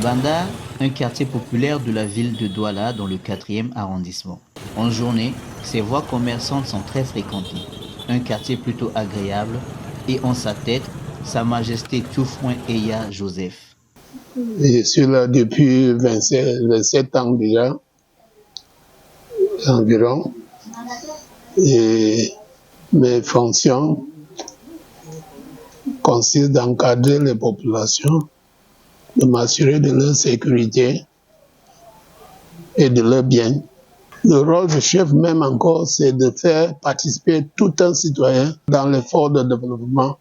Mabanda, un quartier populaire de la ville de Douala dans le 4e arrondissement. En journée, ses voies commerçantes sont très fréquentées. Un quartier plutôt agréable et en sa tête, Sa Majesté Tioufouin Eya Joseph. Je suis là depuis 27 ans déjà, environ. Et mes fonctions consistent d'encadrer les populations, de m'assurer de leur sécurité et de leur bien. Le rôle du chef même encore, c'est de faire participer tout un citoyen dans l'effort de développement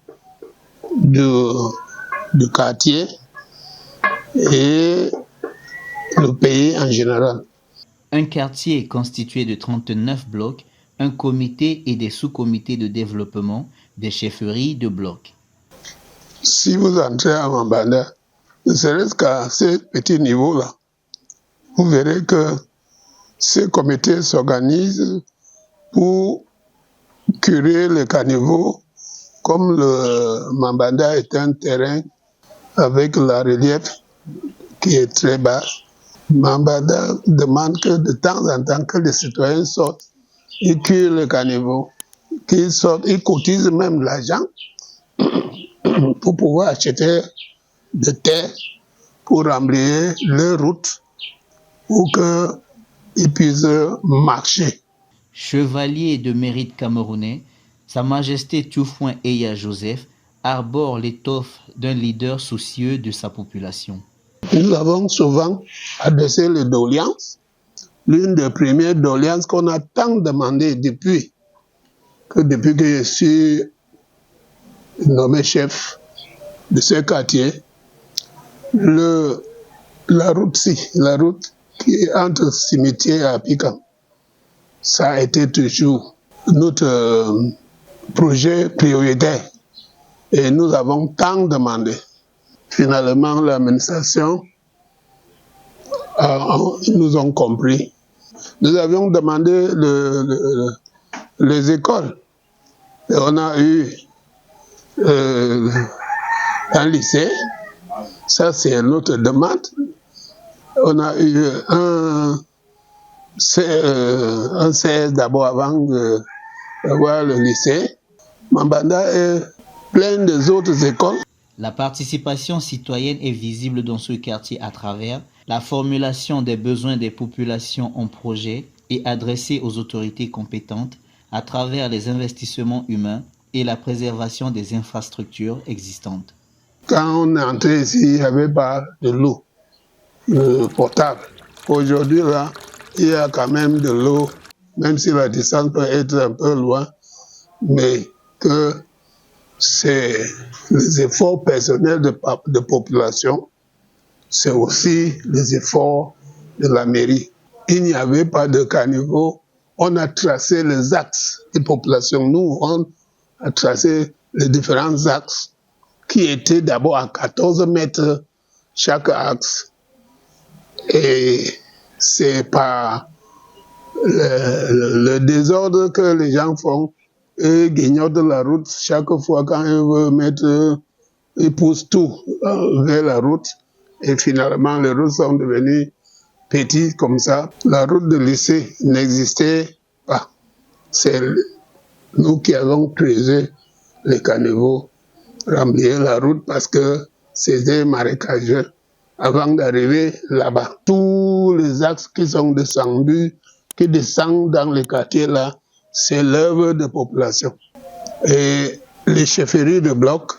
du quartier et le pays en général. Un quartier est constitué de 39 blocs, un comité et des sous-comités de développement, des chefferies de blocs. Si vous entrez à Mabanda, ne serait-ce qu'à ce petit niveau-là, vous verrez que ces comités s'organisent pour curer les caniveaux. Comme le Mabanda est un terrain avec la relief qui est très bas, Mabanda demande que de temps en temps que les citoyens sortent, ils curent le caniveau, qu'ils sortent, ils cotisent même l'argent pour pouvoir acheter de terre pour remblayer leur route pour qu'ils puissent marcher. Chevalier de mérite camerounais, Sa Majesté Tioufouin Eya Joseph arbore l'étoffe d'un leader soucieux de sa population. Nous avons souvent adressé les doléances. L'une des premières doléances qu'on a tant demandé depuis que je suis nommé chef de ce quartier, la route qui est entre cimetière et Apikam, ça a été toujours notre projet prioritaire et nous avons tant demandé. Finalement, l'administration nous ont compris. Nous avions demandé les écoles. Et on a eu un lycée, ça c'est notre demande. On a eu un CS d'abord avant d'avoir le lycée. Mabanda est plein des autres écoles. La participation citoyenne est visible dans ce quartier à travers la formulation des besoins des populations en projet et adressée aux autorités compétentes à travers les investissements humains et la préservation des infrastructures existantes. Quand on est entré ici, il n'y avait pas de l'eau potable. Aujourd'hui, là, il y a quand même de l'eau, même si la distance peut être un peu loin, mais que c'est les efforts personnels de population, c'est aussi les efforts de la mairie. Il n'y avait pas de caniveau. On a tracé les axes des populations. Nous, on a tracé les différents axes qui étaient d'abord à 14 mètres chaque axe. Et c'est par le désordre que les gens font. Ils grignotent la route chaque fois quand ils veulent mettre, ils poussent tout vers la route. Et finalement, les routes sont devenues petites comme ça. La route de lycée n'existait pas. C'est nous qui avons creusé les caniveaux, remplir la route parce que c'était marécageux. Avant d'arriver là-bas, tous les axes qui sont descendus, qui descendent dans les quartiers là, c'est l'œuvre de population. Et les chefferies de bloc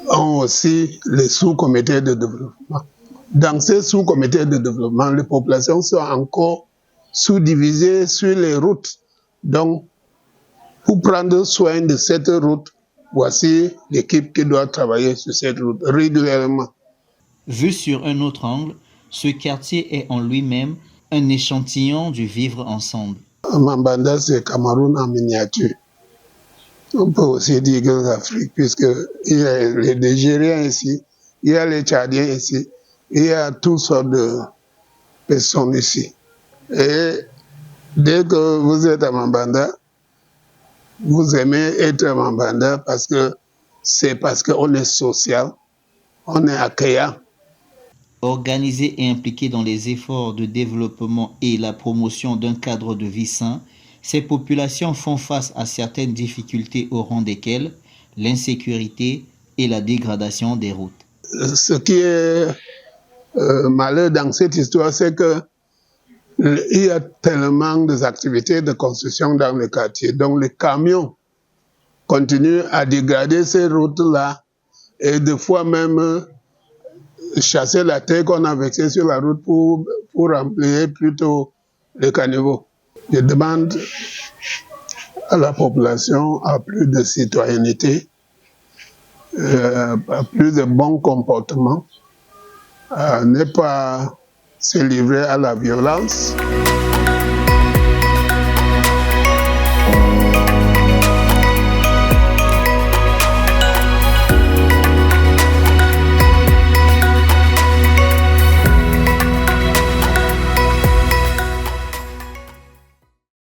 ont aussi les sous-comités de développement. Dans ces sous-comités de développement, les populations sont encore sous-divisées sur les routes. Donc, pour prendre soin de cette route, voici l'équipe qui doit travailler sur cette route régulièrement. Vu sur un autre angle, ce quartier est en lui-même un échantillon du vivre ensemble. Mabanda, c'est Cameroun en miniature. On peut aussi dire que l'Afrique, puisqu'il y a les Nigériens ici, il y a les Tchadiens ici, il y a toutes sortes de personnes ici. Et dès que vous êtes à Mabanda, vous aimez être à Mabanda parce qu'on est social, on est accueillant. Organisées et impliquées dans les efforts de développement et la promotion d'un cadre de vie sain, ces populations font face à certaines difficultés au rang desquelles l'insécurité et la dégradation des routes. Ce qui est malheur dans cette histoire, c'est que il y a tellement d'activités de construction dans le quartier. Donc les camions continuent à dégrader ces routes-là et des fois même chasser la terre qu'on a versée sur la route pour remplir plutôt les caniveaux. Je demande à la population à plus de citoyenneté, à plus de bon comportement, à ne pas se livrer à la violence.